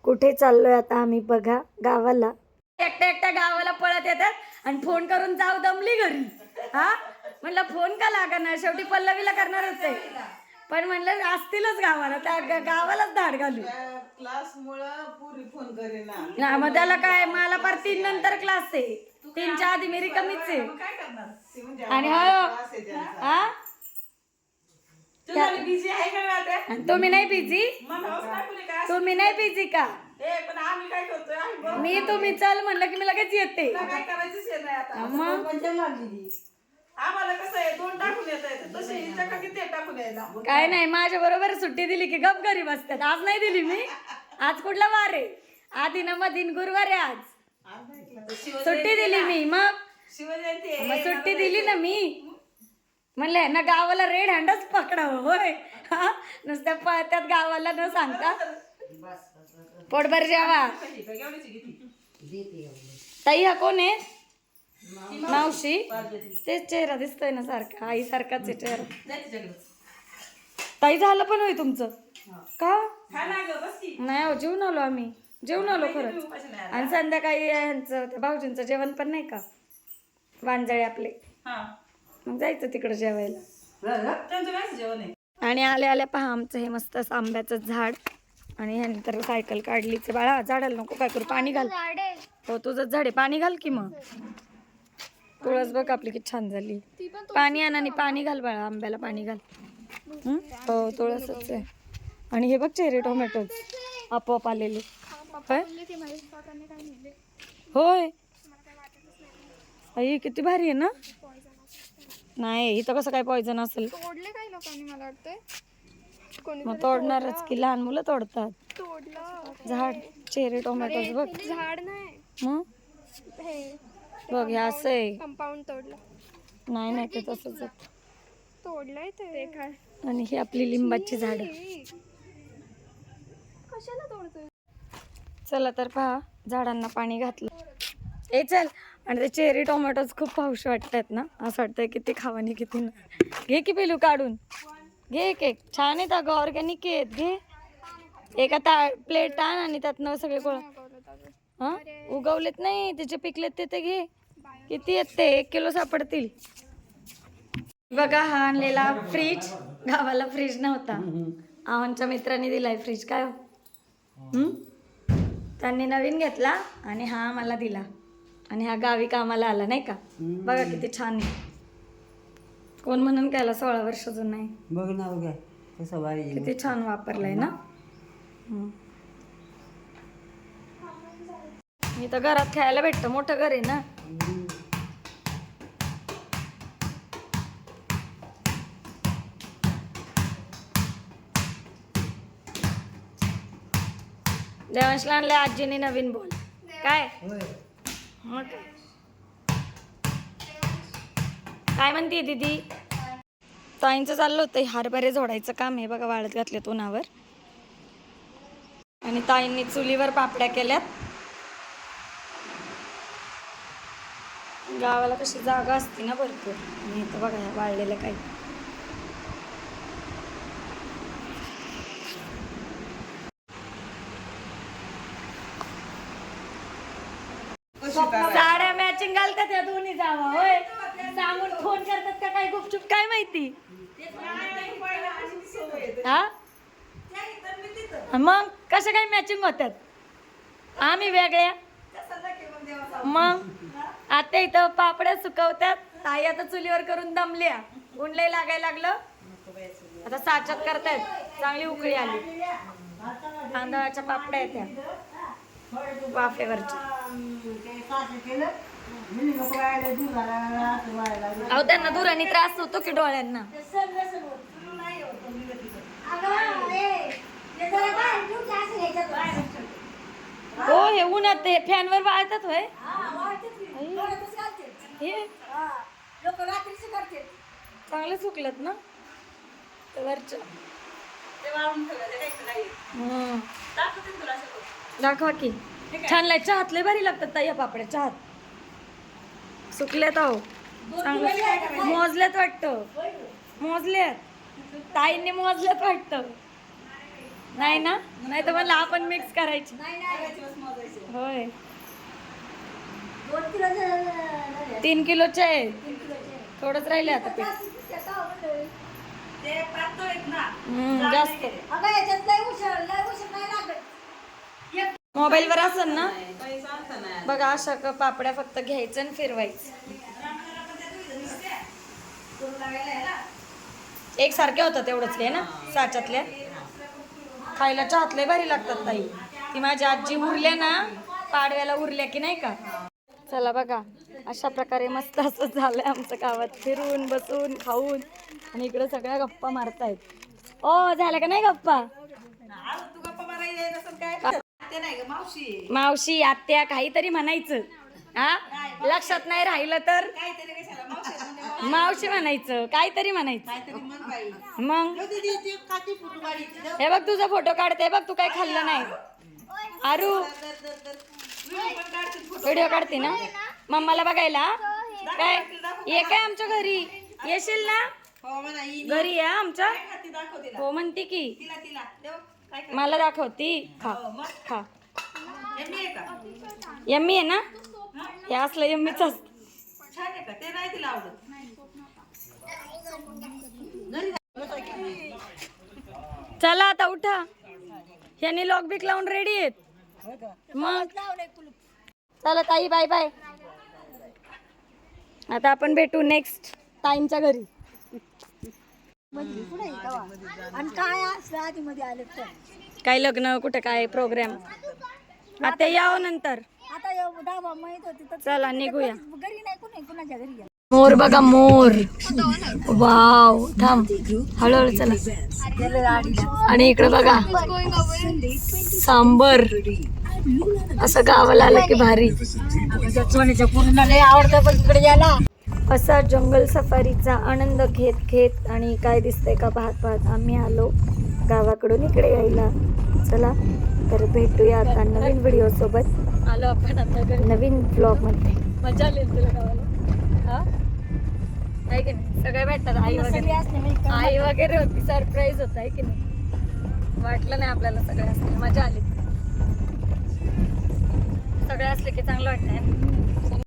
कुठे चाललोय आता आम्ही बघा, गावाला. एकट्या एकट्या गावाला पळत येतात आणि फोन करून जाऊ दमली घरी. हा म्हणलं फोन का लागणार, शेवटी पल्लवीला करणार होते पण म्हणलं असतीलच गावाला, त्या गावालाच धाड घालू. क्लास मुळे पुरी फोन करेना. ना मग त्याला काय, मला पर 3 नंतर क्लास आहे, 3च्या आधी मी रिकामीच आहे. काय करणार आणि हा बिझी आहे का आता? आणि तुम्ही नाही बिझी? तुम्ही नाही बिझी का? पण आम्ही काय करतोय, मी तुम्ही चल म्हणलं की मी लगेच येते. काय करायचंच आहे नाही आता. मग आम्हाला कसं आहे, 2 टाकून येत आहेत तसे हिच्या का किती टाकून यायला. काय नाही, माझ्या बरोबर सुट्टी दिली की गप घरी बसतात. आज नाही दिली मी. आज कुठला वार आहे? आधी न मधीन गुरुवार आहे आज. सुट्टी दिली मी. मग शिवजयंती मग सुट्टी दिली ना मी. म्हणले ना गावाला रेड हँडच पकडावं. होय हा, नुसत्या पळत्यात गावाला न सांगता. पोटभर जेवा. ताई हा कोण आहे? मावशी. तेच चेहरा दिसतोय ना सारखा, आई सारखाच आहे चेहरा. ताई झालं पण होय तुमचं का? नाही हो, जेवून आलो आम्ही, जेवून आलो खरंच. आणि संध्याकाळी यांचं त्या भाऊजींचं जेवण पण नाही का, वांजळे आपले, मग जायचं तिकडे जेवायला. आणि आल्या आल्या पहा आमचं हे मस्त आंब्याचं झाड. आणि ह्यानंतर सायकल काढलीच. बाळा झाडाला नको काय करू, पाणी घाल. हो तुझंच झाड आहे, पाणी घाल की. मग तुळस बघ आपली किती छान झाली. पाणी आण आणि पाणी घाल बाळा, आंब्याला पाणी घाल. हो तुळसच आहे. आणि हे बघ चेरी टोमॅटो आपोआप आलेले. होय आई किती भारी आहे ना. नाही इथं कसं काय पॉइझन असेल. तोडले काही लोकांनी मला वाटतंय. मग तोडणारच की, लहान मुलं तोडतात झाड. चेरी टोमॅटोज बघ. झाड नाही मग हे बघ हे असं आहे. कंपाऊंड तोडलं. नाही नाही ते तसंच आहे. तोडलंय ते काय. आणि ही आपली लिंबाची झाड. कशाला तोडतोय? चला तर पहा, झाडांना पाणी घातलं. ए चल. आणि ते चेरी टोमॅटोज खूप पाऊस वाटतात ना, असं वाटतंय किती खावानी किती ना. घे की पिलू काढून घे. एक एक छान आहेत अगं, ऑर्गॅनिक आहेत. घे एका प्लेट आण आणि त्यातनं सगळे गोळा. हा उगवलेत नाही, त्याचे पिकलेत ते घे. किती आहेत ते? 1 किलो सापडतील. बघा हा आणलेला फ्रीज. गावाला फ्रीज नव्हता, आमच्या मित्रांनी दिलाय फ्रीज. काय हो, त्यांनी नवीन घेतला आणि हा मला दिला. आणि हा गावी कामाला आला नाही का. बघा किती छान आहे. कोण म्हणून त्याला 16 वर्ष जुना आहे. बघ ना बघा कसं भारी. किती छान वापरलाय ना. मी तर घरात खेळायला भेटतं, मोठं घर आहे ना. देवांशला आणले आजीने नवीन बॉल. काय मग काय म्हणते दीदी? ताईंचं चाललं होतं हरभरे झोडायचं काम आहे बघा, वाळत घातले उन्हावर. आणि ताईंनी चुलीवर पापड्या केल्यात. गावाला कशी जागा असते ना भरपूर. आणि इथं बघा ह्या वाळलेलं काही. साड्या मॅचिंग घालतात या दोन्ही जावा. होय सांगून फोन करतात का काय गुपचूप, काय माहिती. हा मग कशा काही मॅचिंग होतात. आम्ही वेगळ्या. मग आता इथं पापड्या सुकवतात. ताई आता चुलीवर करून दमल्या, ऊन लय लागायला लागलं. आता साच्यात करतायत, चांगली उकळी आली. तांदळाच्या पापड्या आहेत त्या वाफेवरच्या. अहो त्यांना दुरानी त्रास होतो की डोळ्यांना. हो हे उन्हात ते फॅनवर वाळतात. होय चांगले सुकलेत ना वरच्या. दाखवा की. छान लाय. चहात लय भारी लागतात ताई या पापड्या. चहात सुकल्यात. अहो चांगलं मोजल्यात वाटतं. मोजल्यात ताईंनी मोजल्यात वाटतं. नाही ना, नाही तर मला आपण मिक्स करायची. होय 3 किलोचे आहे. थोडंच राहिले आता पीठ. ते पातळ आहेत ना. जास्त मोबाईल वर असेल ना पैसा आणता नाही. बघा, अशा पापड्या फक्त घ्यायचं आणि फिरवायचं. एक सारखे होतं तेवढंच घे ना साच्यातल्या. खायला चहातले भारी लागतात ताई. ती माझी आजी उरल्या ना पाडव्याला उरल्या की नाही का. चला बघा, अशा प्रकारे मस्त असं झालंय आमचं गावात फिरून बसून खाऊन. आणि इकडे सगळ्या गप्पा मारतायत. ओ झालं का नाही गप्पा? आज तू गप्पा मारायला येत असेल काय? ते नाही ग मावशी. मावशी आत्या काहीतरी म्हणायचं. हा लक्षात नाही राहिलं तर काहीतरी कशाला मावशी म्हणजे मावशी म्हणायचं, काहीतरी म्हणायचं. काहीतरी मन बाई. मग ती काकी फुटू गाडी. हे बघ तुझा फोटो काढते बघ, तू काही खाल्लं नाही. आरू व्हिडिओ काढते ना मम्माला बघायला. काय ये काय आमच्या घरी येशील ना? हो म्हणा ही घरी या आमच्या. ती दाखव तिला. हो म्हणते की तिला तिला देव काय कर. मला दाखवती. खा खा. एमनी आहे का? यम्मी आहे ना? हे असलं यम्मीच असतं. छान आहे का? ते नाही तिला आवडत. चला आता उठा. ह्यानी लॉक बिक लावून रेडी आहेत मग. चला ताई, बाय बाय. आता आपण भेटू नेक्स्ट ताईंच्या घरी. आणि काय असलं आधी मध्ये आलं तर काय लग्न कुठे काय प्रोग्राम. आता यावं नंतर. आता दाबा माहित होती तर चला निघूया. घरी नाही कुणी कुणाच्या घरी गेलं. मोर बघा, मोर. वाव, थांब हळूहळू चला. आणि इकडे बघा सांबर. असं गावाला आलं की भारी. पूर्ण लय आवडतं पण इकडे यायला. असा जंगल सफारीचा आनंद घेत घेत आणि काय दिसतंय का पाहत पाहत आम्ही आलो गावाकडून इकडे यायला. चला तर भेटूया आता नवीन व्हिडिओ सोबत. आलो आपण आता नवीन ब्लॉग मध्ये. मजा आली तुला गावाला? हा आहे की नाही? सगळे भेटतात. आई वगैरे होती. सरप्राईज होता आहे की नाही? वाटलं नाही आपल्याला सगळे असले. मजा आली. सगळे असले की चांगलं वाटतंय.